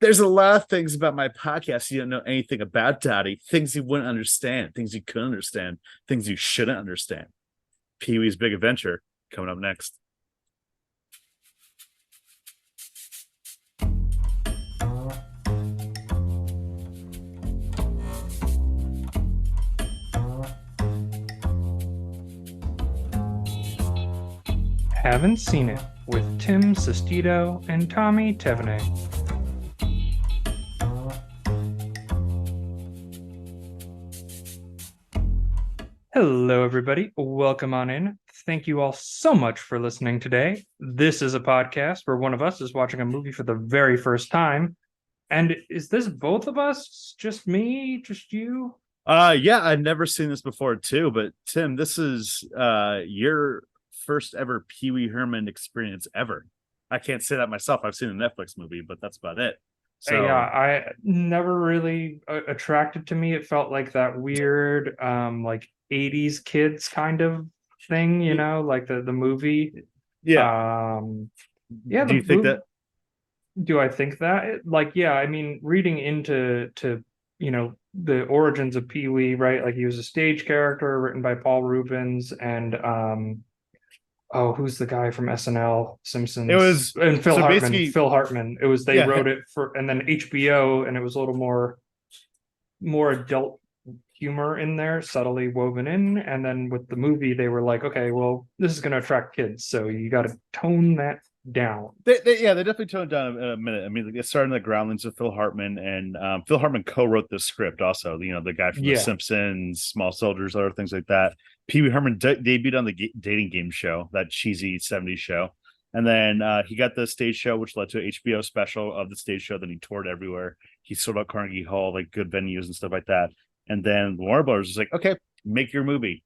There's a lot of things about my podcast you don't know anything about, Dottie. Things you wouldn't understand, things you couldn't understand, things you shouldn't understand. Pee Wee's Big Adventure coming up next. Haven't Seen It with Tim Sestito and Tommy Tevene. Hello, everybody. Welcome on in. Thank you all so much for listening today. This is a podcast where one of us is watching a movie for the very first time. And is this both of us? Just me? Just you? Yeah, I've never seen this before too, but Tim, this is your first ever Pee Wee Herman experience ever. I can't say that myself. I've seen a Netflix movie, but that's about it. Yeah, So I never really attracted to me. It felt like that weird, like 80s kids kind of thing, like the movie. yeah, Yeah, do the you think movie. that? Do I think that? Like, yeah, I mean, reading into the origins of Pee Wee, right? Like he was a stage character written by Paul Rubens and oh, who's the guy from SNL, It Simpsons, was and Phil so Hartman. basically, Phil Hartman. It was they yeah, wrote it for, and then HBO, and it was a little more adult humor in there, subtly woven in. And then with the movie, they were like, okay, well, this is going to attract kids, so you got to tone that down. they definitely toned down a minute. I mean, like, it started in the groundlings with Phil Hartman, and Phil Hartman co-wrote the script. Also, the guy from The Yeah, Simpsons, Small Soldiers, other things like that. Pee Wee Herman debuted on the dating game show, that cheesy '70s show, and then he got the stage show, which led to an HBO special of the stage show. Then he toured everywhere. He sold out Carnegie Hall, like good venues and stuff like that. And then Warner Brothers was like, okay, make your movie.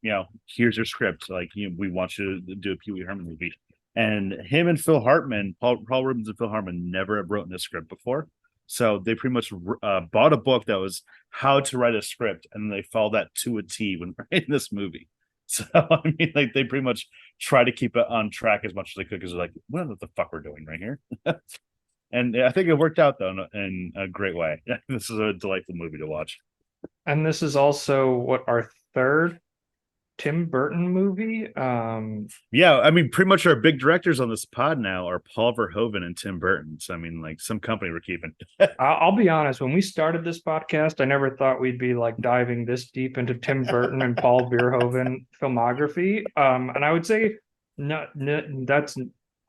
Here's your script. Like, we want you to do a Pee Wee Herman movie. And him and Phil Hartman, Paul Rubens and Phil Hartman, never have written a script before. So they pretty much bought a book that was how to write a script, and they followed that to a T when writing this movie. So I mean, like, they pretty much try to keep it on track as much as they could, because they're like, what the fuck we're doing right here? And I think it worked out though in a great way. This is a delightful movie to watch. and this is also what our third Tim Burton movie. Yeah, I mean, pretty much our big directors on this pod now are Paul Verhoeven and Tim Burton. So I mean, like, some company we're keeping. I'll be honest, when we started this podcast, I never thought we'd be like diving this deep into Tim Burton and Paul Verhoeven filmography. And I would say that's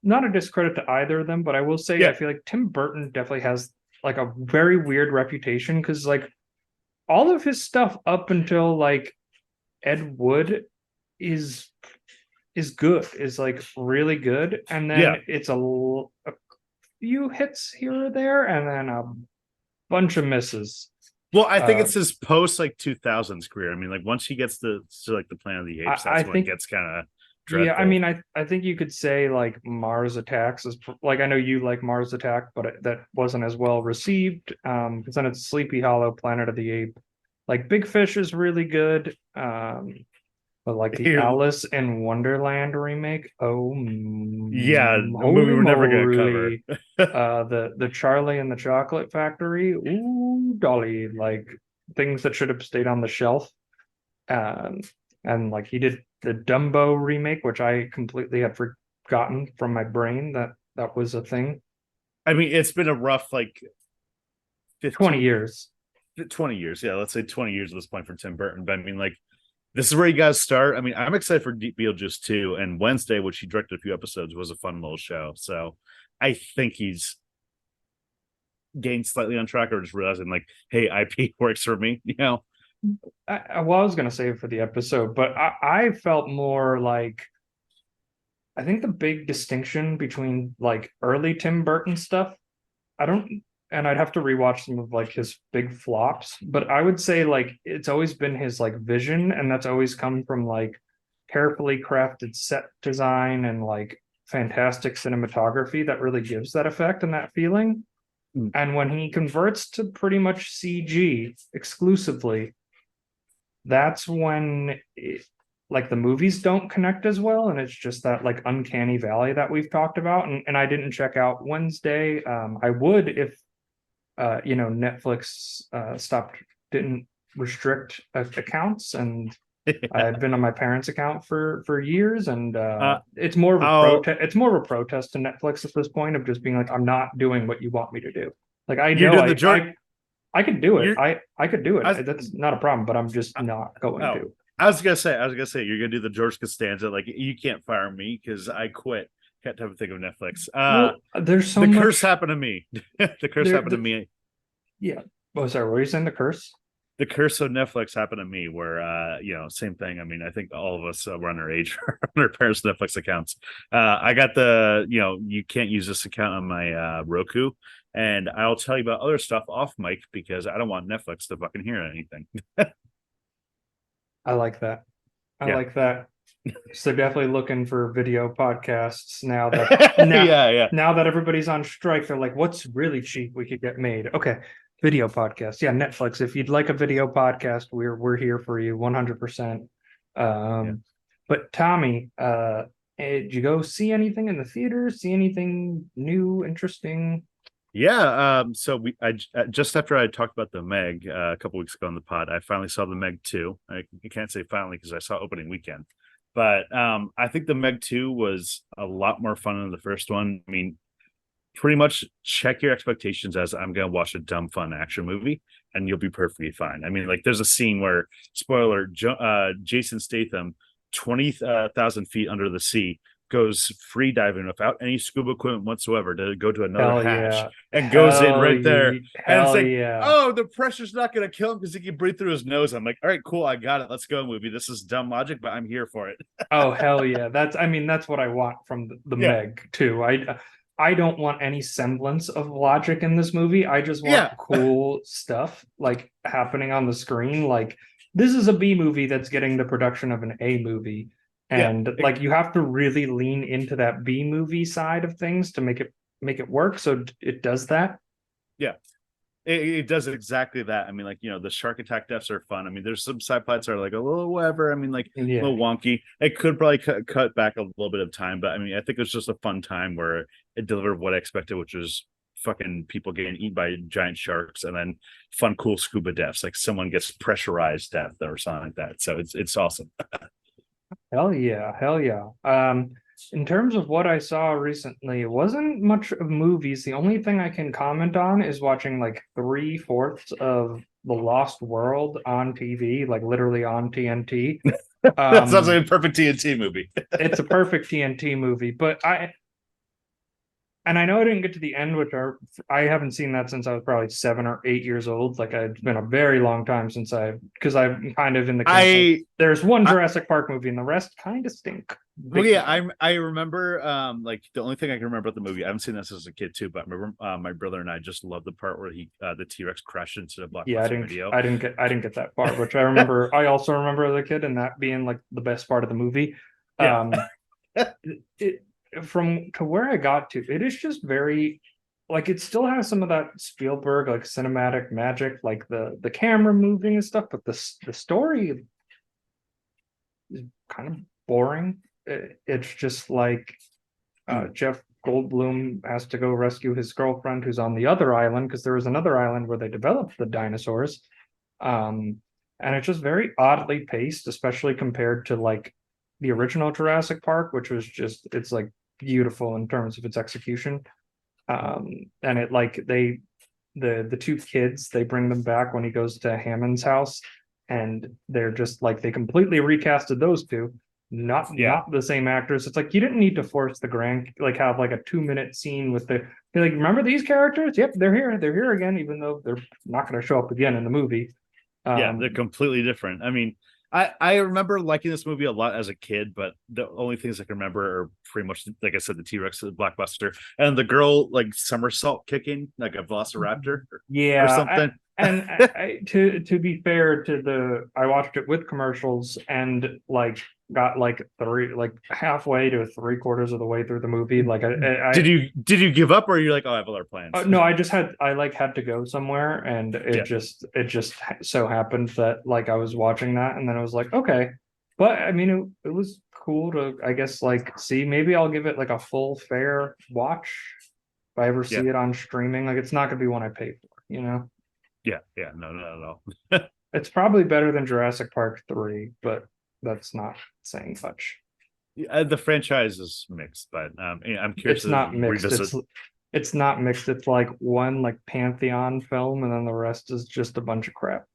not a discredit to either of them, but I will say I Yeah, feel like Tim Burton definitely has like a very weird reputation because like all of his stuff up until like Ed Wood is is like really good, and then yeah. a few hits here or there, and then a bunch of misses. Well, I think Uh, it's his post like 2000s career. I mean, like, once he gets to like the Planet of the Apes, I that's when it think, gets kind of yeah, I dreadful. mean, I think you could say like Mars Attacks is like I know you like Mars Attack, but that wasn't as well received. Because then it's Sleepy Hollow, Planet of the Ape. Like Big Fish is really good. But like the Here, Alice in Wonderland remake, oh, yeah, the movie holy we're never gonna cover. moly. The Charlie and the Chocolate Factory, ooh, Dolly, like things that should have stayed on the shelf. Um, and like he did the Dumbo remake, which I completely had forgotten from my brain that that was a thing. I mean, it's been a rough like 20 15, years. 20 years. Yeah, let's say 20 years at this point for Tim Burton. But I mean, like, this is where you guys start. I mean, I'm excited for Deep Beetlejuice 2, and Wednesday, which he directed a few episodes, was a fun little show. So I think he's gained slightly on track, or just realizing like, hey, IP works for me. Well, I was gonna save it for the episode, but I felt more like I think the big distinction between like early Tim Burton stuff, I don't, and I'd have to rewatch some of like his big flops, but I would say like it's always been his like vision, and that's always come from like carefully crafted set design and like fantastic cinematography that really gives that effect and that feeling. And when he converts to pretty much CG exclusively, that's when like the movies don't connect as well, and it's just that like uncanny valley that we've talked about. And I didn't check out Wednesday. I would if Netflix didn't restrict accounts, and I had been on my parents' account for years, and uh, it's more of a oh, protest. It's more of a protest to Netflix at this point of just being like, I'm not doing what you want me to do. Like I you're know doing the George. I could do it. You're. I could do I was, it. That's not a problem, but I'm just uh, not going oh, to. I was gonna say, you're gonna do the George Costanza. Like you can't fire me because I quit. Can't have a thing of Netflix. Well, there's so The curse much happened to me. The curse there. happened to me. Yeah. Oh, sorry. What were you saying? The curse? The curse of Netflix happened to me where same thing. I mean, I think all of us were on our age on our parents' Netflix accounts. I got the you can't use this account on my Roku, and I'll tell you about other stuff off mic because I don't want Netflix to fucking hear anything. I like that. I Yeah. like that. So definitely looking for video podcasts now that now Yeah, yeah. now that everybody's on strike, they're like, what's really cheap we could get made? Okay, video podcast. Yeah, Netflix. If you'd like a video podcast, we're here for you 100%. Yeah. But Tommy, did you go see anything in the theater? See anything new, interesting? Yeah, so just after I talked about the Meg a couple weeks ago on the pod, I finally saw the Meg 2. I can't say finally because I saw opening weekend. But I think the Meg 2 was a lot more fun than the first one. I mean, pretty much check your expectations as I'm going to watch a dumb, fun action movie, and you'll be perfectly fine. I mean, like, there's a scene where, spoiler, Jason Statham, 20,000 feet under the sea, goes free diving without any scuba equipment whatsoever to go to another Hell hatch yeah. and goes in right there. And it's Hell like, yeah. oh, the pressure's not going to kill him because he can breathe through his nose. I'm like, all right, cool. I got it. Let's go, movie. This is dumb logic, but I'm here for it. Oh hell yeah. That's what I want from the Yeah. Meg too. I don't want any semblance of logic in this movie. I just want Yeah. cool stuff like happening on the screen. Like this is a B movie that's getting the production of an A movie. Yeah. And like you have to really lean into that B movie side of things to make it work. So it does that. Yeah. It does exactly that. I mean, like, the shark attack deaths are fun. I mean, there's some side plots that are like a little whatever. I mean, like a Yeah. little wonky. It could probably cut back a little bit of time, but I mean, I think it was just a fun time where it delivered what I expected, which was fucking people getting eaten by giant sharks and then fun, cool scuba deaths. Like someone gets pressurized death or something like that. So it's awesome. Hell yeah, hell yeah. In terms of what I saw recently, it wasn't much of movies. The only thing I can comment on is watching like 3/4 of The Lost World on TV, like literally on TNT. That sounds like a perfect TNT movie. It's a perfect TNT movie, but I know I didn't get to the end, I haven't seen that since I was probably 7 or 8 years old. Like it's been a very long time since because I'm kind of in the camp. There's one Jurassic Park movie and the rest kind of stink. Well, yeah, I remember like the only thing I can remember about the movie. I haven't seen this as a kid too, but I remember my brother and I just loved the part where the T-Rex crashed into the blockbuster video. I didn't get that part, which I remember. I also remember as a kid and that being like the best part of the movie. Yeah. From to where I got to, it is just very like it still has some of that Spielberg like cinematic magic, like the camera moving and stuff, but the story is kind of boring. It's just like Jeff Goldblum has to go rescue his girlfriend who's on the other island because there was another island where they developed the dinosaurs. And it's just very oddly paced, especially compared to like the original Jurassic Park, which was it's like beautiful in terms of its execution. And it like the two kids, they bring them back when he goes to Hammond's house, and they're just like they completely recasted those two, not the same actors. It's like you didn't need to force the grand like have like a 2-minute scene with you're like, remember these characters? Yep, they're here again, even though they're not going to show up again in the movie. Yeah, they're completely different. I mean, I remember liking this movie a lot as a kid, but the only things I can remember are pretty much, like I said, the T-Rex, the blockbuster, and the girl like somersault kicking like a velociraptor or something. To be fair I watched it with commercials and like got like halfway to 3/4 of the way through the movie. Like did you give up or are you like, oh, I have other plans? No, I had to go somewhere, and it just so happened that like I was watching that, and then I was like, okay. But I mean, it was cool to, I guess, like see. Maybe I'll give it like a full fair watch if I ever see it on streaming. Like it's not gonna be one I pay for. you know. Yeah, yeah, no, no, no. It's probably better than Jurassic Park 3, but that's not saying much. The franchise is mixed, but yeah, I'm curious It's to not mixed. revisit. It's not mixed. It's like one like Pantheon film, and then the rest is just a bunch of crap.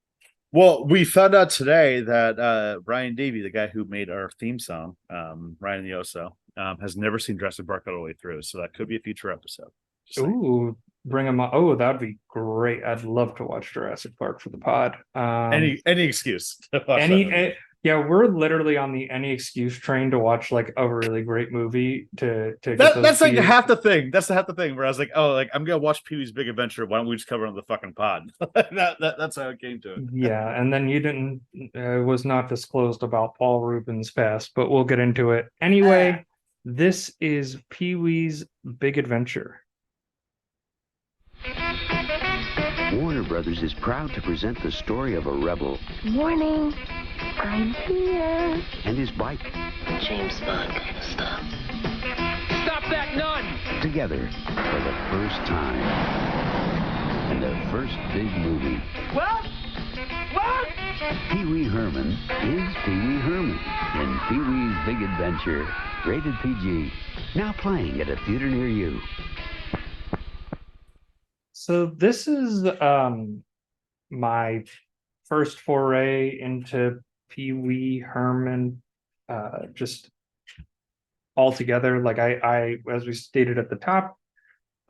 Well, we found out today that Ryan Davey, the guy who made our theme song, Ryan Yoso, has never seen Jurassic Park all the way through. So that could be a future episode. Just saying. Ooh, bring them on. Oh, that'd be great. I'd love to watch Jurassic Park for the pod. Any excuse to watch that Any, movie. yeah, we're literally on the any excuse train to watch like a really great movie to get That's like views. half the thing. That's half the thing where I was like, oh, like I'm gonna watch Pee Wee's Big Adventure. Why don't we just cover it on the fucking pod? That's how it came to it. Yeah, and then you didn't was not disclosed about Paul Reuben's past, but we'll get into it. Anyway, this is Pee-wee's Big Adventure. Warner Brothers is proud to present the story of a rebel Morning. I'm here. and his bike James Bond kind of stuff. Stop that nun! together for the first time. And their first big movie. What? What? Pee Wee Herman is Pee Wee Herman in Pee Wee's Big Adventure, rated PG. Now playing at a theater near you. So this is my first foray into Pee Wee Herman, just altogether. Like I as we stated at the top,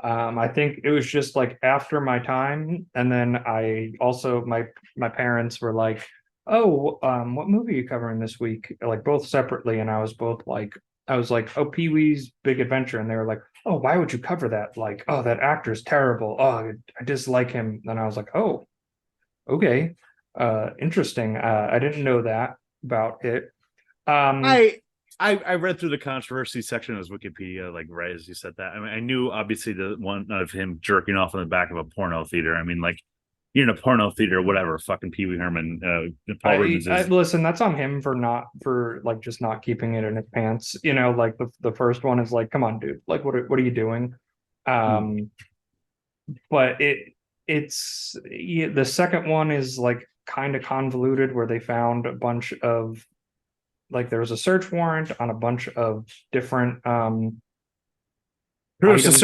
I think it was just like after my time, and then I also my parents were like, "Oh, what movie are you covering this week?" Like both separately, and I was like, "Oh, Pee Wee's Big Adventure," and they were like, "Oh, why would you cover that? Like, oh, that actor's terrible. Oh, I dislike him." And I was like, "Oh, okay, interesting. I didn't know that about it." I read through the controversy section of his Wikipedia, like right as you said that. I mean, I knew obviously the one of him jerking off in the back of a porno theater. I mean, like you're in a porno theater, whatever. Fucking Pee Wee Herman, Paul Rubens is. Listen, that's on him for like just not keeping it in his pants. You know, like the first one is like, come on, dude, like what are you doing? But it's the second one is like kind of convoluted, where they found a bunch of like there was a search warrant on a bunch of different There was a items.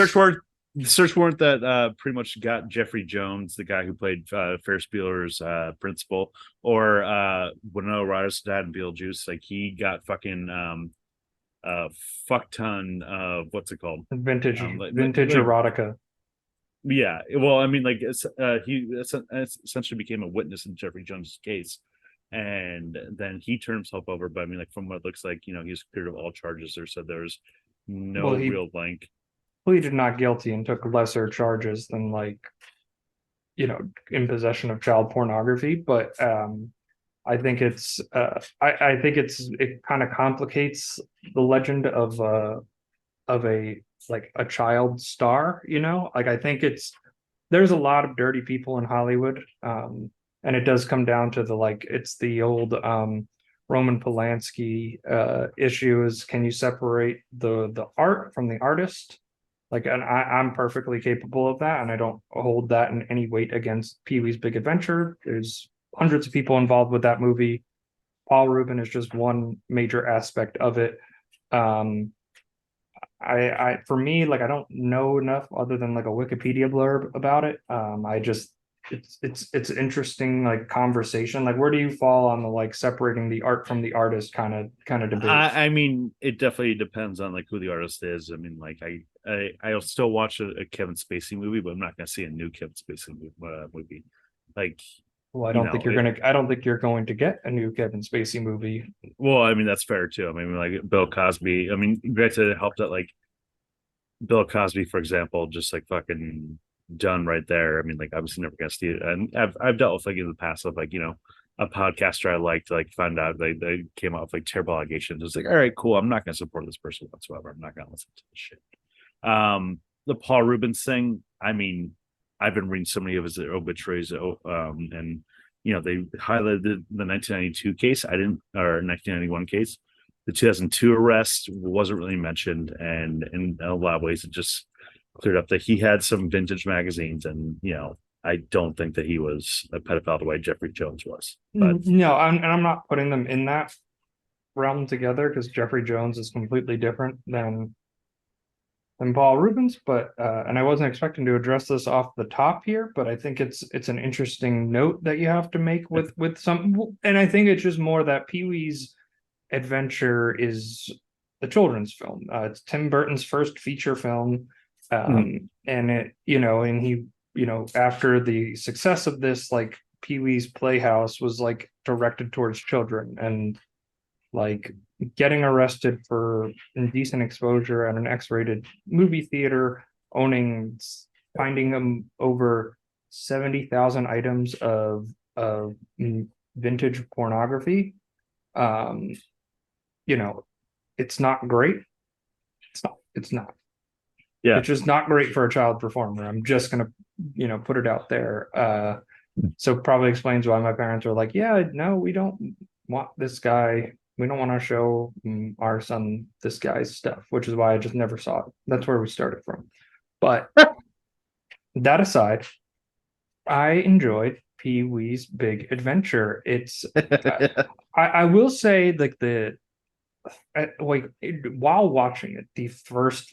search warrant that pretty much got Jeffrey Jones, the guy who played Ferris Bueller's principal, or Winona Ryder's dad in Beetlejuice. Like he got fucking fuck ton of what's it called? vintage like erotica. Yeah, well, I mean, like he essentially became a witness in Jeffrey Jones' case, and then he turned himself over. But I mean, like from what it looks like, he's cleared of all charges. There said there's no Well, he real link. pleaded not guilty and took lesser charges than like in possession of child pornography. But I think I think it kind of complicates the legend of a like a child star. Like I think there's a lot of dirty people in Hollywood, and it does come down to it's the old Roman Polanski issue is, can you separate the art from the artist? Like, and I'm perfectly capable of that, and I don't hold that in any weight against Pee-wee's Big Adventure. There's hundreds of people involved with that movie. Paul Reuben is just one major aspect of it. I for me, like I don't know enough other than like a Wikipedia blurb about it. It's interesting like conversation. Like where do you fall on the like separating the art from the artist kind of debate? I mean, it definitely depends on like who the artist is. I mean, like I'll still watch a Kevin Spacey movie, but I'm not gonna see a new Kevin Spacey movie. Like, Well, I don't think you're going to get a new Kevin Spacey movie. well, I mean that's fair too. I mean, like Bill Cosby. I mean, granted, it helped that like Bill Cosby, for example, just like fucking done right there. I mean, like obviously never gonna see it. And I've dealt with like in the past of like a podcaster I liked like found out they came out with like terrible allegations. It's like, all right, cool. I'm not gonna support this person whatsoever. I'm not gonna listen to this shit. The Paul Rubens thing. I mean, I've been reading so many of his obituaries, and they highlighted the 1992 case. I didn't, or 1991 case. The 2002 arrest wasn't really mentioned, and in a lot of ways, it just cleared up that he had some vintage magazines, and I don't think that he was a pedophile the way Jeffrey Jones was. But No, I'm not putting them in that realm together because Jeffrey Jones is completely different than Paul Rubens, but and I wasn't expecting to address this off the top here, but I think it's an interesting note that you have to make with some, and I think it's just more that Pee-wee's Adventure is the children's film. It's Tim Burton's first feature film, and it, and he, after the success of this, like Pee-wee's Playhouse was like directed towards children, and like getting arrested for indecent exposure at an X-rated movie theater, finding them over 70,000 items of vintage pornography. It's not great. It's not. yeah, It's just not great for a child performer. I'm just gonna, put it out there. So probably explains why my parents were like, yeah, no, we don't want this guy. We don't want to show our son this guy's stuff, which is why I just never saw it. That's where we started from. But that aside, I enjoyed Pee-wee's Big Adventure. It's I will say while watching it, the first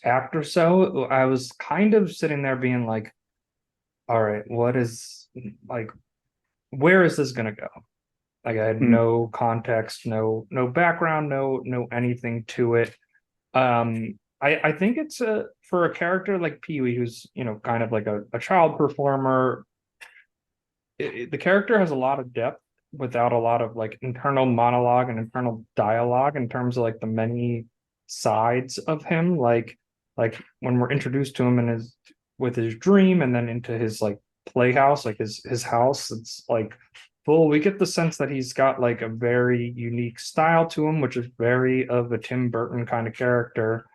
act or so, I was kind of sitting there being like, all right, what is, like, where is this gonna go? Like, I had no context, no background, no anything to it. I think it's for a character like Pee-wee, who's kind of like a child performer. The character has a lot of depth without a lot of like internal monologue and internal dialogue in terms of like the many sides of him. Like when we're introduced to him in with his dream, and then into his like playhouse, like his house, it's like full. We get the sense that he's got like a very unique style to him, which is very of a Tim Burton kind of character,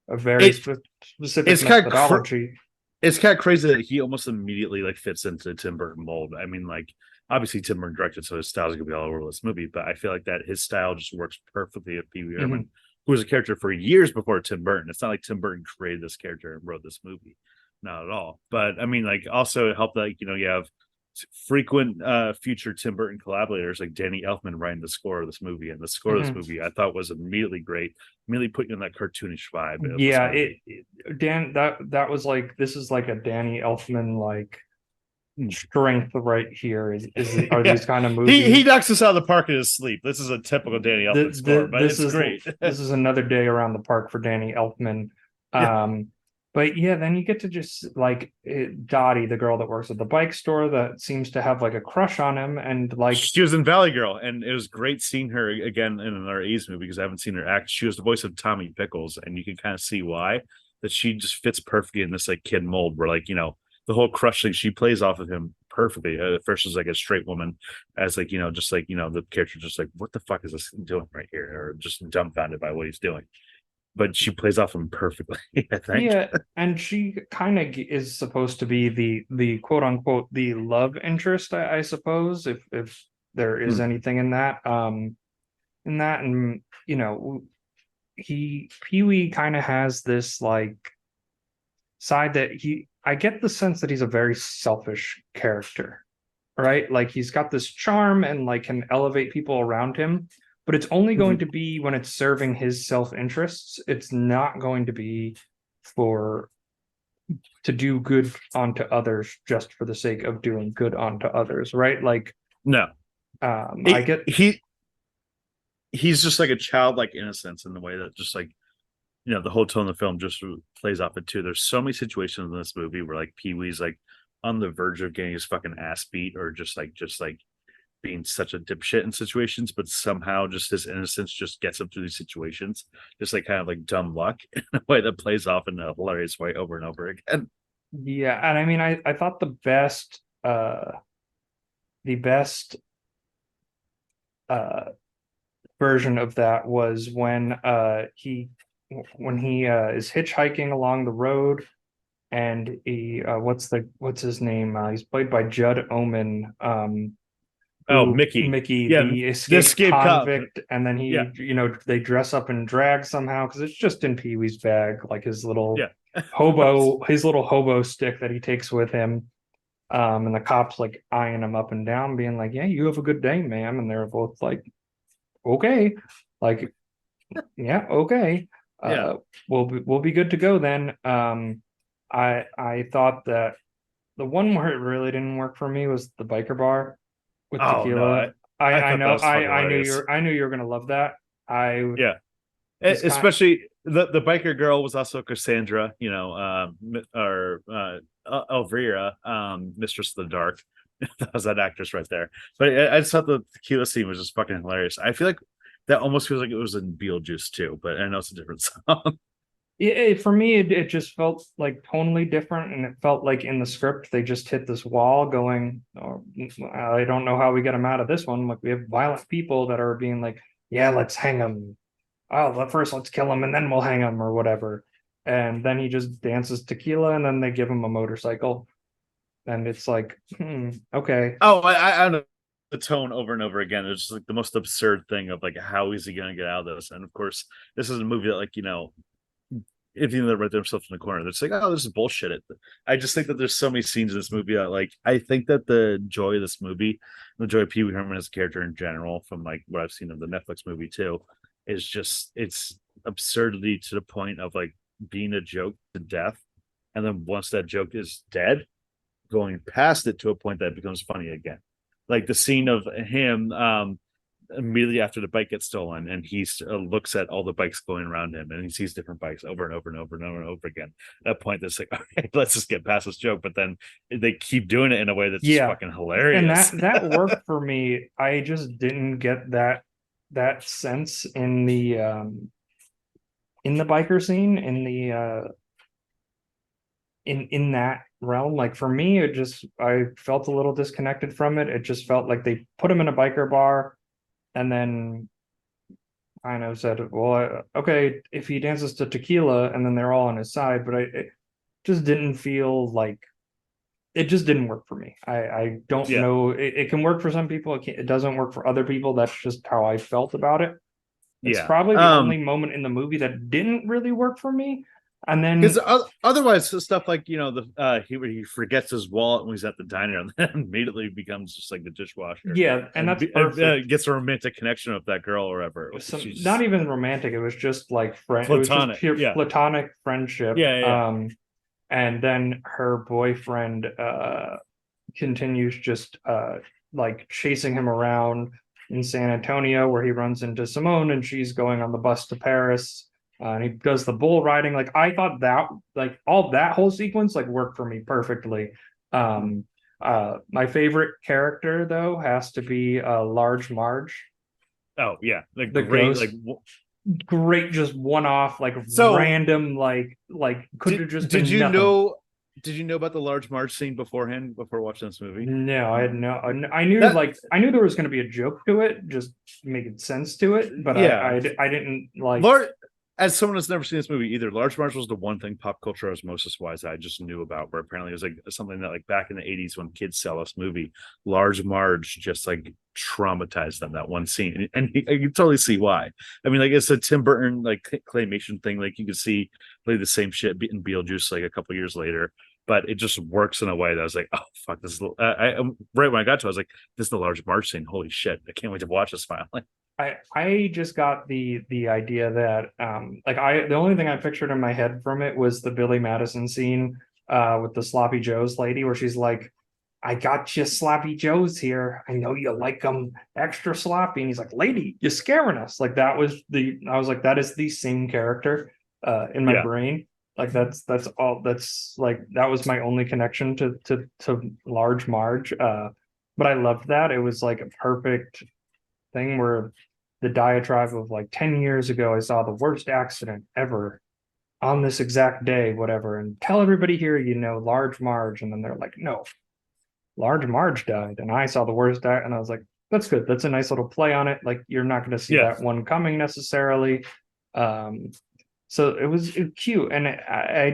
a very specific methodology. It's kind of crazy that he almost immediately like fits into Tim Burton mold. I mean, like obviously Tim Burton directed, so his style's gonna be all over this movie, but I feel like that his style just works perfectly with Pee Wee Herman, who was a character for years before Tim Burton. It's not like Tim Burton created this character and wrote this movie, not at all. But I mean, like also it helped that you have frequent future Tim Burton collaborators like Danny Elfman writing the score of this movie, and the score of this movie I thought was immediately great, immediately put you in that cartoonish vibe. Yeah, that was like, this is like a Danny Elfman like strength right here. Are these kind of movies? He knocks us out of the park in his sleep. This is a typical Danny Elfman score, but it's great. This is another day around the park for Danny Elfman. But yeah, then you get to just like Dottie, the girl that works at the bike store, that seems to have like a crush on him, and like she was in Valley Girl, and it was great seeing her again in another 80s movie because I haven't seen her act. She was the voice of Tommy Pickles, and you can kind of see why, that she just fits perfectly in this like kid mold where like the whole crush thing, she plays off of him perfectly. At first as like a straight woman, as like just like the character just like, what the fuck is this doing right here, or just dumbfounded by what he's doing. But she plays off him perfectly, I think. Yeah, and she kind of is supposed to be the quote unquote the love interest, I suppose, if there is anything in that. And Pee-wee kind of has this like side that I get the sense that he's a very selfish character, right? Like he's got this charm and like can elevate people around him, but it's only going to be when it's serving his self-interests. It's not going to be to do good onto others just for the sake of doing good onto others, right? Like no. He's just like a childlike innocence in the way that just like the whole tone of the film just plays off it too. There's so many situations in this movie where like Pee-wee's like on the verge of getting his fucking ass beat, or just like being such a dipshit in situations, but somehow just his innocence just gets him through these situations, just like kind of like dumb luck in a way that plays off in a hilarious way over and over again. Yeah, and I mean, I thought the best version of that was when he is hitchhiking along the road, and he what's his name? He's played by Judd Omen. Mickey, yeah, the escape convict, and then he, they dress up in drag somehow because it's just in Pee-wee's bag, like his little his little hobo stick that he takes with him. And the cops like eyeing him up and down, being like, "Yeah, you have a good day, ma'am." And they're both like, "Okay," like, "Yeah, okay, Yeah. we'll be good to go then." I thought that the one where it really didn't work for me was the biker bar with Oh no, tequila. I I thought that know was fucking hilarious. I knew you were gonna love that. I Yeah. just kind Especially the biker girl was also Cassandra, or Elvira, Mistress of the Dark. That was that actress right there. But I just thought the tequila scene was just fucking hilarious. I feel like that almost feels like it was in Beetlejuice too, but I know it's a different song. for me it just felt like tonally different, and it felt like in the script they just hit this wall going, "Oh, I don't know how we get them out of this one." Like, we have violent people that are being like, "Yeah, let's hang them. Oh, but first let's kill him and then we'll hang him," or whatever. And then he just dances tequila, and then they give him a motorcycle, and it's like, okay. Oh, I know the tone over and over again. It's just like the most absurd thing of like how is he gonna get out of this? And of course, this is a movie that if you know, they write themselves in the corner, they're just like, oh, this is bullshit. I just think that there's so many scenes in this movie that, like, I think that the joy of this movie, the joy of Pee Wee Herman as a character in general, from like what I've seen of the Netflix movie too, is just it's absurdity to the point of like being a joke to death, and then once that joke is dead, going past it to a point that it becomes funny again. Like the scene of him immediately after the bike gets stolen, and he looks at all the bikes going around him, and he sees different bikes over and over and over and over and over again. At that point, that's like, okay, let's just get past this joke. But then they keep doing it in a way that's just fucking hilarious. And that worked for me. I just didn't get that sense in the biker scene, in the in that realm. Like, for me, I felt a little disconnected from it. It just felt like they put him in a biker bar and then kind of said, "Well, okay, if he dances to tequila," and then they're all on his side. But it just didn't feel like, it just didn't work for me. I don't Yeah. know. It can work for some people. It doesn't work for other people. That's just how I felt about it. It's Yeah. probably the only moment in the movie that didn't really work for me. And then, Because otherwise, stuff like he forgets his wallet when he's at the diner, and then immediately becomes just like the dishwasher. yeah, and that's perfect. Gets a romantic connection with that girl or whatever. Not even romantic. It was just like friend. It was just pure platonic friendship. Yeah. And then her boyfriend continues just like chasing him around in San Antonio, where he runs into Simone, and she's going on the bus to Paris. And he does the bull riding. Like, I thought that, like, all that whole sequence like worked for me perfectly. My favorite character though has to be Large Marge. Oh yeah, like the great, ghost. like Great, just one off, like, so random, like could have just been did you nothing. know? Did you know about the Large Marge scene beforehand, before watching this movie? No, I had no. I knew I knew there was going to be a joke to it, just making sense to it, but I didn't like. As someone that's never seen this movie either, Large Marge was the one thing pop culture osmosis wise I just knew about, where apparently it was like something that, like, back in the 80s when kids saw this movie, Large Marge just like traumatized them, that one scene. And I can totally see why. I mean, like, it's a Tim Burton like claymation thing. Like, you could see play the same shit in Beetlejuice like a couple years later, but it just works in a way that I was like, oh fuck, this is right when I got to it, I was like, this is the Large Marge scene. Holy shit, I can't wait to watch this finally. I just got the idea that the only thing I pictured in my head from it was the Billy Madison scene with the Sloppy Joe's lady, where she's like, "I got you Sloppy Joe's here. I know you like them extra sloppy." And he's like, "Lady, you're scaring us." Like, I was like, that is the same character in my brain. Like, that's all. That's like, that was my only connection to Large Marge. But I loved that. It was like a perfect thing where the diatribe of like 10 years ago, I saw the worst accident ever on this exact day, whatever, and tell everybody here, Large Marge. And then they're like, "No, Large Marge died, and I saw the worst act." And I was like, that's good. That's a nice little play on it. Like, you're not going to see that one coming necessarily. So it was cute. And I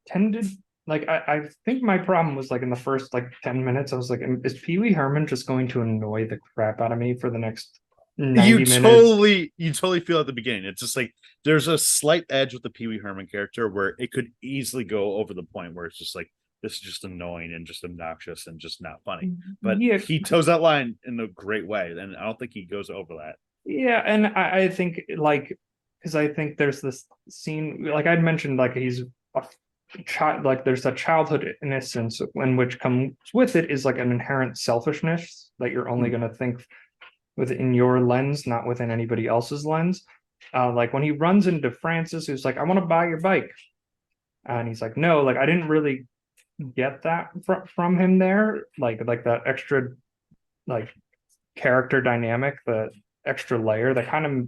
intended, like, I think my problem was, like, in the first like 10 minutes, I was like, is Pee Wee Herman just going to annoy the crap out of me for the next 90 you minutes. totally feel at the beginning. It's just like there's a slight edge with the Pee Wee Herman character where it could easily go over the point where it's just like this is just annoying and just obnoxious and just not funny. But Yeah. he toes that line in a great way, and I don't think he goes over that. Yeah, and I think like because I think there's this scene like I'd mentioned like he's a child like there's a childhood innocence in which comes with it is like an inherent selfishness that you're only going to think within your lens, not within anybody else's lens. Like when he runs into Francis, who's like, "I want to buy your bike," and he's like, "No," like I didn't really get that from him there, like that extra like character dynamic, the extra layer that kind of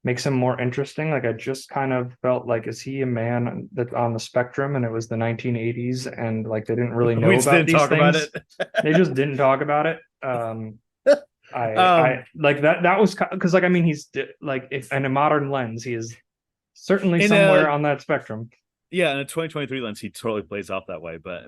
makes him more interesting. Like I just kind of felt like, is he a man that's on the spectrum? And it was the 1980s, and like they didn't really know We about didn't these talk about things. it. They just didn't talk about it. I like that. That was because like I mean he's like if in a modern lens he is certainly somewhere on that spectrum. Yeah, in a 2023 lens, he totally plays off that way, but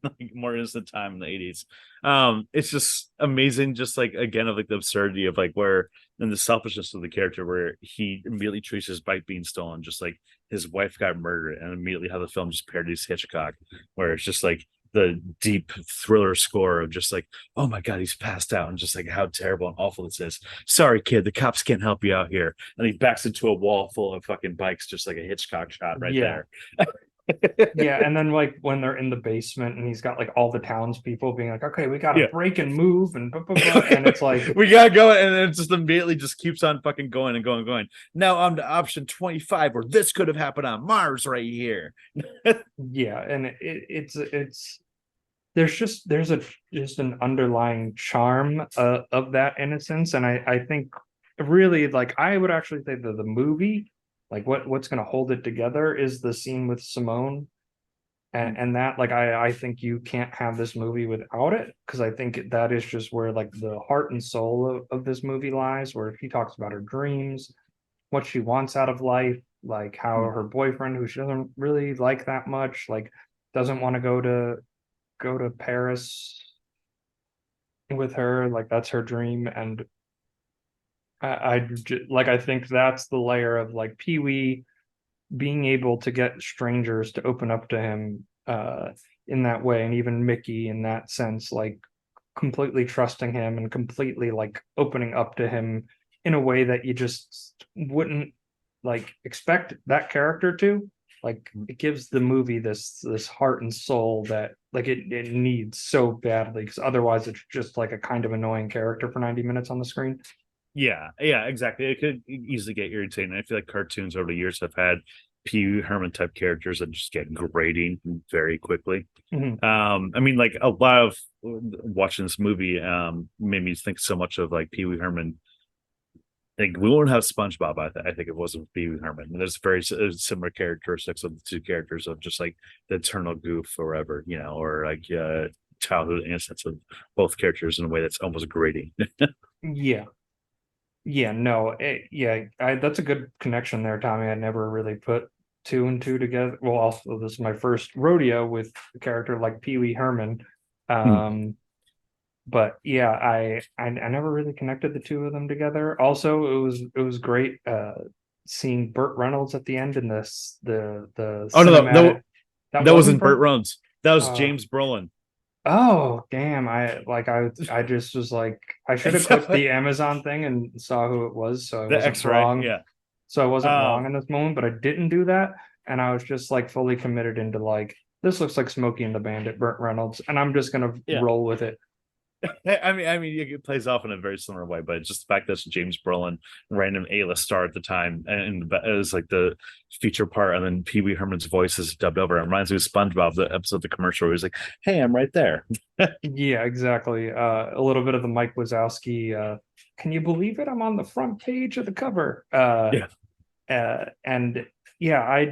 like more innocent time in the 80s. It's just amazing, just like again of like the absurdity of like where and the selfishness of the character where he immediately treats his bike being stolen, just like his wife got murdered, and immediately how the film just parodies Hitchcock, where it's just like the deep thriller score of just like, oh my god, he's passed out, and just like how terrible and awful this is. Sorry, kid, the cops can't help you out here. And he backs into a wall full of fucking bikes, just like a Hitchcock shot right there. Yeah, and then like when they're in the basement and he's got like all the townspeople being like, okay, we gotta break and move and blah, blah, blah. And it's like we gotta go, and it just immediately just keeps on fucking going and going and going. Now I'm to option 25 where this could have happened on Mars right here. Yeah, and it's there's just an underlying charm of that innocence, and I think really like I would actually say that the movie like what's going to hold it together is the scene with Simone, and that like I think you can't have this movie without it, because I think that is just where like the heart and soul of this movie lies, where he talks about her dreams, what she wants out of life, like how her boyfriend, who she doesn't really like that much, like doesn't want to go to Paris with her, like that's her dream. And I think that's the layer of like Pee Wee being able to get strangers to open up to him in that way, and even Mickey in that sense, like completely trusting him and completely like opening up to him in a way that you just wouldn't like expect that character to. Like it gives the movie this heart and soul that like it needs so badly, because otherwise it's just like a kind of annoying character for 90 minutes on the screen. Yeah, exactly. It could easily get irritating. I feel like cartoons over the years have had Pee Wee Herman type characters that just get grating very quickly. Mm-hmm. I mean, like a lot of watching this movie made me think so much of like Pee Wee Herman. Like we wouldn't have SpongeBob. I think it wasn't Pee Wee Herman. And there's very similar characteristics of the two characters of just like the eternal goof forever, you know, or like childhood innocence of both characters in a way that's almost grating. That's a good connection there, Tommy. I never really put two and two together. Well, also this is my first rodeo with a character like Pee Wee Herman. But yeah, I never really connected the two of them together. Also, it was great seeing Burt Reynolds at the end in this the cinematic. That wasn't Burt Reynolds. That was James Brolin. Oh damn! I just was like, I should have clicked the Amazon thing and saw who it was, so I wasn't wrong. Yeah. So I wasn't wrong in this moment, but I didn't do that, and I was just like fully committed into like, this looks like Smokey and the Bandit, Burt Reynolds, and I'm just gonna roll with it. I mean, it plays off in a very similar way, but just the fact that it's James Brolin, random A-list star at the time, and it was like the feature part, and then Pee Wee Herman's voice is dubbed over. It reminds me of SpongeBob, the episode of the commercial where he's like, "Hey, I'm right there." Yeah, exactly. A little bit of the Mike Wazowski. Can you believe it? I'm on the front page of the cover. And yeah,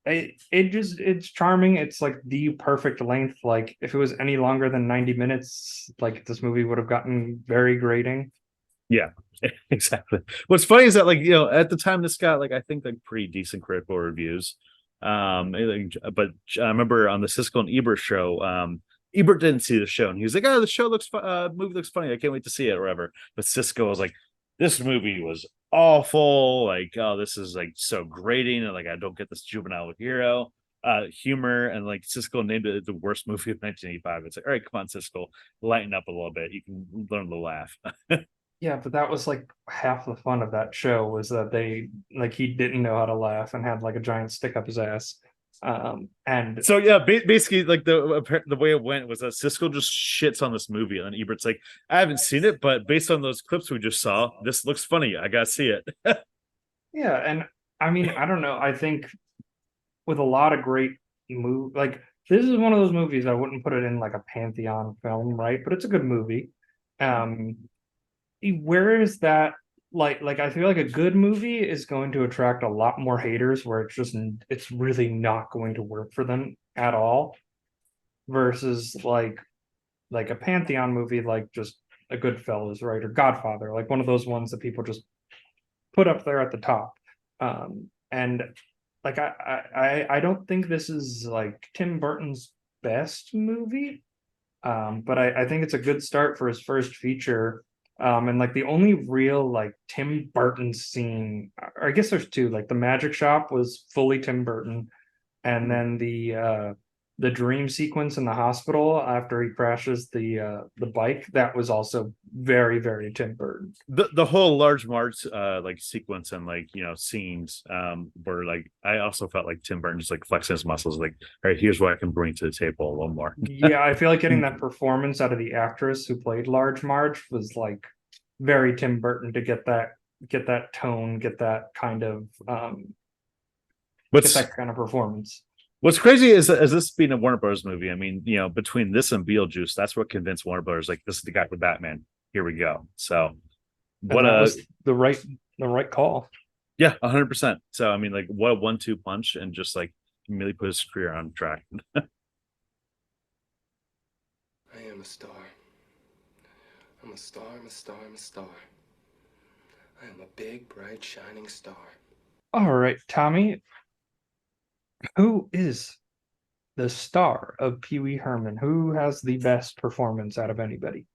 it's charming. It's like the perfect length. Like if it was any longer than 90 minutes, like this movie would have gotten very grating. Yeah, exactly. What's funny is that like, you know, at the time this got like, I think like pretty decent critical reviews. But I remember on the Siskel and Ebert show, Ebert didn't see the show, and he was like, "Oh, the show looks movie looks funny. I can't wait to see it, or whatever." But Cisco was like, "This movie was awful. Like, oh, this is like so grating, and like I don't get this juvenile hero humor." And like Cisco named it the worst movie of 1985. It's like, all right, come on, Cisco, lighten up a little bit. You can learn to laugh. Yeah, but that was like half the fun of that show was that they like he didn't know how to laugh and had like a giant stick up his ass. And So yeah, basically, like the way it went was that Cisco just shits on this movie, and then Ebert's like, "I haven't seen it, but based on those clips we just saw, this looks funny. I gotta see it." yeah, and I mean, I don't know. I think with a lot of great like this is one of those movies I wouldn't put it in like a pantheon film, right? But it's a good movie. Um, where is that like I feel like a good movie is going to attract a lot more haters where it's really not going to work for them at all versus like a pantheon movie like just a Goodfellas, right? Or Godfather, like one of those ones that people just put up there at the top. And like I don't think this is like Tim Burton's best movie. But I think it's a good start for his first feature. And like the only real like Tim Burton scene, or I guess there's two, like the magic shop was fully Tim Burton, and then the dream sequence in the hospital after he crashes the bike, that was also very, very Tim Burton. The whole large March like sequence and like scenes were like I also felt like Tim Burton just like flexing his muscles, like, all right, here's what I can bring to the table a little more. Yeah, I feel like getting that performance out of the actress who played Large Marge was like very Tim Burton to get that tone, get that kind of get that kind of performance. What's crazy is this being a Warner Bros. Movie. I mean, between this and Beetlejuice, that's what convinced Warner Bros. Like, this is the guy for Batman. Here we go. So, what was the right call. Yeah, 100%. So, I mean, like, what a 1-2 punch, and just like immediately put his career on track. I am a star. I'm a star. I'm a star. I'm a star. I am a big, bright, shining star. All right, Tommy. Who is the star of Pee Wee Herman? Who has the best performance out of anybody?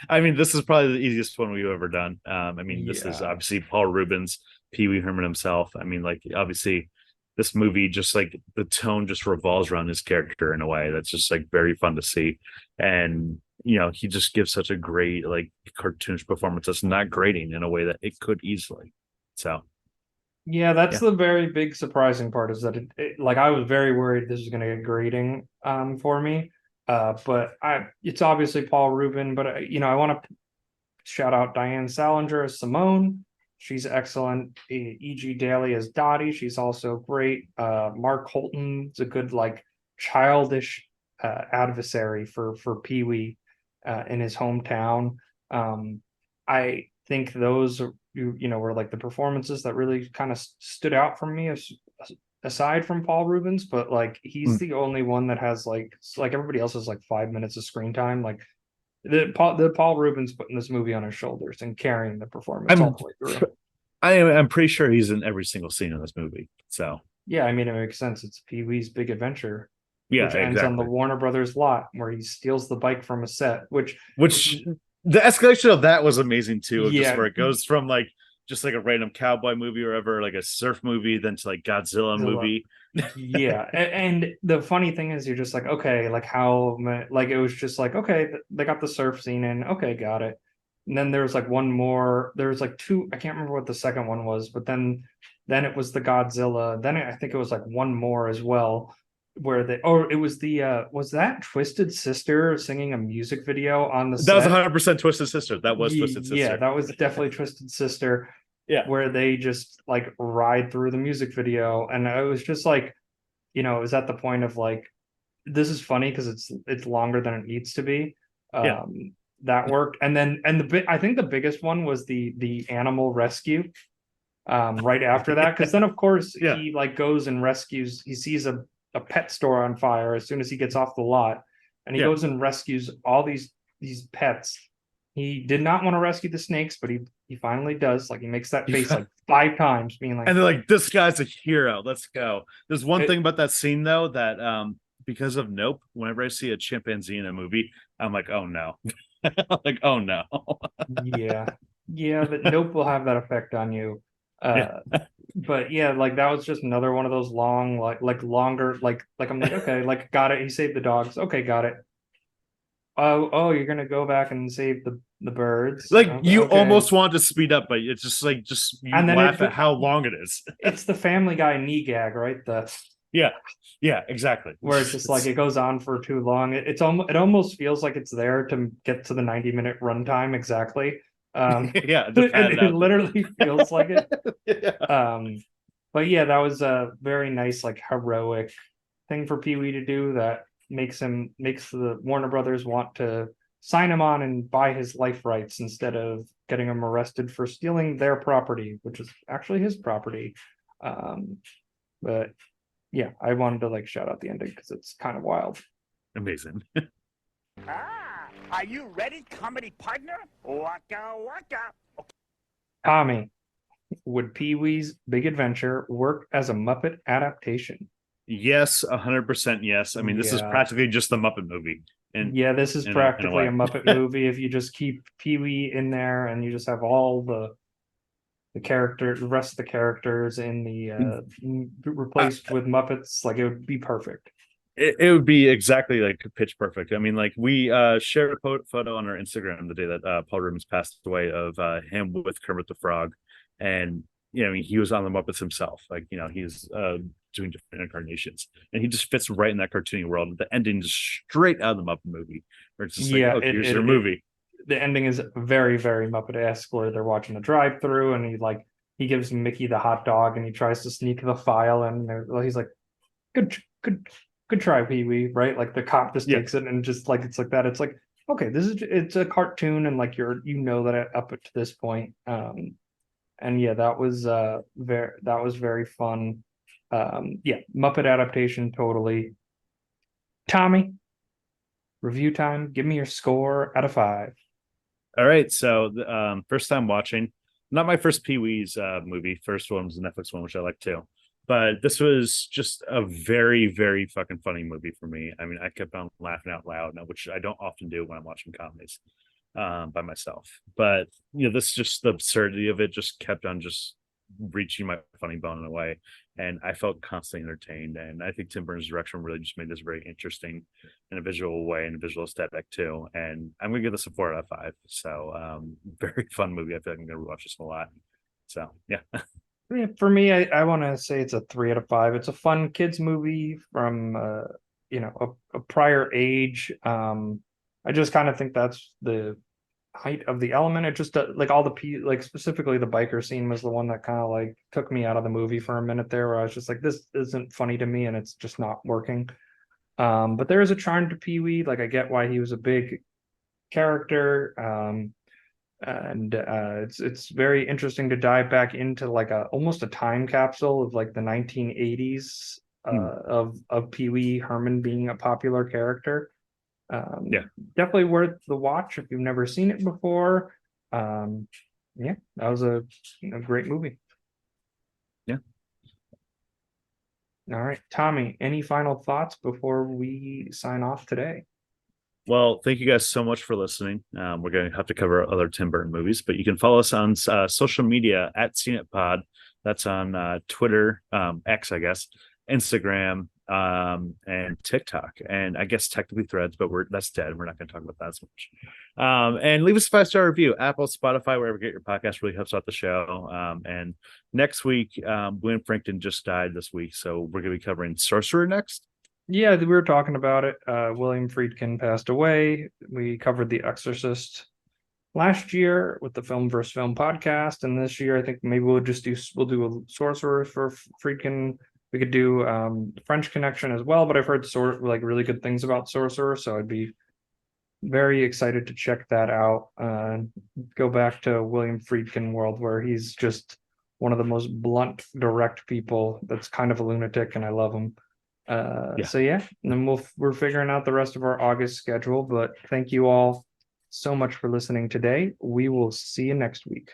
I mean, this is probably the easiest one we've ever done. I mean, this is obviously Paul Reuben's Pee Wee Herman himself. I mean, like, obviously, this movie just like the tone just revolves around his character in a way that's just like very fun to see. And he just gives such a great like cartoonish performance that's not grating in a way that it could easily. So yeah, that's the very big surprising part is that it like I was very worried this was going to get grating for me. But it's obviously Paul Reuben, but I want to shout out Diane Salinger as Simone. She's excellent. E.G. Daly as Dottie. She's also great. Mark Holton is a good like childish adversary for Pee Wee in his hometown. I think those were like the performances that really kind of stood out for me aside from Paul Rubens, but like he's the only one that has like everybody else has like 5 minutes of screen time. Like the Paul Rubens putting this movie on his shoulders and carrying the performance all the way through. I'm pretty sure he's in every single scene in this movie. So yeah, I mean, it makes sense. It's Pee Wee's Big Adventure. Yeah, which ends on the Warner Brothers lot where he steals the bike from a set, which the escalation of that was amazing too. Yeah. Just where it goes from like just like a random cowboy movie or ever like a surf movie, then to like Godzilla movie. Yeah, and the funny thing is, you're just like, okay, like how, like it was just like, okay, they got the surf scene in, okay, got it. And then there was like one more, there was like two, I can't remember what the second one was, but then it was the Godzilla. Then I think it was like one more as well, where it was was that Twisted Sister singing a music video on the set? That was 100% Twisted Sister. That was Twisted Sister. Yeah, that was definitely Twisted Sister. Yeah, where they just like ride through the music video, and I was just like, it was at the point of like, this is funny because it's longer than it needs to be. That worked, and I think the biggest one was the animal rescue. Right after that, because then of course he like goes and rescues. He sees a pet store on fire as soon as he gets off the lot, and he goes and rescues all these pets. He did not want to rescue the snakes, but he finally does. Like he makes that face like 5 times, being like, and they're like, this guy's a hero, let's go. There's one thing about that scene though that because of Nope, whenever I see a chimpanzee in a movie, I'm like, oh no. Like, oh no. Yeah. Yeah, that Nope will have that effect on you. Yeah. But yeah, like that was just another one of those long, like longer, like I'm like, okay, like got it. He saved the dogs. Okay, got it. Oh, you're gonna go back and save the birds. Like you Okay. almost want to speed up, but it's just like you And then laugh at how long it is. it's the Family Guy knee gag, right? Yeah. Yeah, exactly. Where it's just like it goes on for too long. It almost feels like it's there to get to the 90-minute runtime exactly. Yeah, to pad it out. literally feels like it. Yeah. But yeah, that was a very nice, like heroic thing for Pee Wee to do that makes the Warner Brothers want to sign him on and buy his life rights instead of getting him arrested for stealing their property, which is actually his property. But yeah, I wanted to like shout out the ending because it's kind of wild. Amazing. Are you ready, comedy partner? Waka waka. Tommy, would Pee Wee's Big Adventure work as a Muppet adaptation? Yes, 100% yes. I mean, this is Yeah. practically just the Muppet movie. And Yeah, this is in a practically way. a Muppet movie if you just keep Pee Wee in there and you just have all the rest of the characters in the replaced with Muppets. Like it would be perfect. It would be exactly like pitch perfect. I mean, like we shared a photo on our Instagram the day that Paul Reuben passed away of him with Kermit the Frog, and I mean, he was on the Muppets himself. Like, he's doing different incarnations, and he just fits right in that cartoony world. The ending is straight out of the Muppet movie, where it's just Yeah, like, oh, here's your movie. The ending is very, very Muppet-esque, where they're watching the drive-through, and he gives Mickey the hot dog, and he tries to sneak the file, and he's like, good try, Pee Wee, right? Like the cop just takes it and just like it's like that. It's like, okay, it's a cartoon, and like that up to this point. And yeah, that was very fun. Yeah, Muppet adaptation, totally. Tommy, review time. Give me your score out of 5. All right, so first time watching, not my first Pee Wee's movie. First one was a Netflix one, which I like too. But this was just a very, very fucking funny movie for me. I mean, I kept on laughing out loud, which I don't often do when I'm watching comedies by myself. But this just the absurdity of it just kept on just reaching my funny bone in a way, and I felt constantly entertained. And I think Tim Burton's direction really just made this very interesting in a visual way and a visual aesthetic too. And I'm gonna give this a 4 out of 5. So very fun movie. I feel like I'm gonna rewatch this a lot. So yeah. Yeah, for me, I want to say it's a 3 out of 5. It's a fun kids movie from a prior age. I just kind of think that's the height of the element. It just like all like specifically the biker scene was the one that kind of like took me out of the movie for a minute there, where I was just like, this isn't funny to me, and it's just not working. But there is a charm to Pee Wee. Like I get why he was a big character. And it's very interesting to dive back into like almost a time capsule of like the 1980s of Pee Wee Herman being a popular character. Yeah, definitely worth the watch if you've never seen it before. Yeah, that was a great movie. Yeah. All right, Tommy, any final thoughts before we sign off today? Well, thank you guys so much for listening. We're going to have to cover other Tim Burton movies, but you can follow us on social media at CNETPod. That's on Twitter, X, I guess, Instagram, and TikTok, and I guess technically Threads, but that's dead. We're not going to talk about that as much. And leave us a 5-star review, Apple, Spotify, wherever you get your podcast. Really helps out the show. And next week, William Frankton just died this week, so we're going to be covering Sorcerer next. Yeah, we were talking about it. William Friedkin passed away. We covered The Exorcist last year with the Film vs. Film podcast, and this year I think maybe we'll do a Sorcerer for Friedkin. We could do French Connection as well, but I've heard really good things about Sorcerer, so I'd be very excited to check that out. Go back to William Friedkin world, where he's just one of the most blunt, direct people. That's kind of a lunatic, and I love him. So yeah, and then we're figuring out the rest of our August schedule, but thank you all so much for listening today. We will see you next week.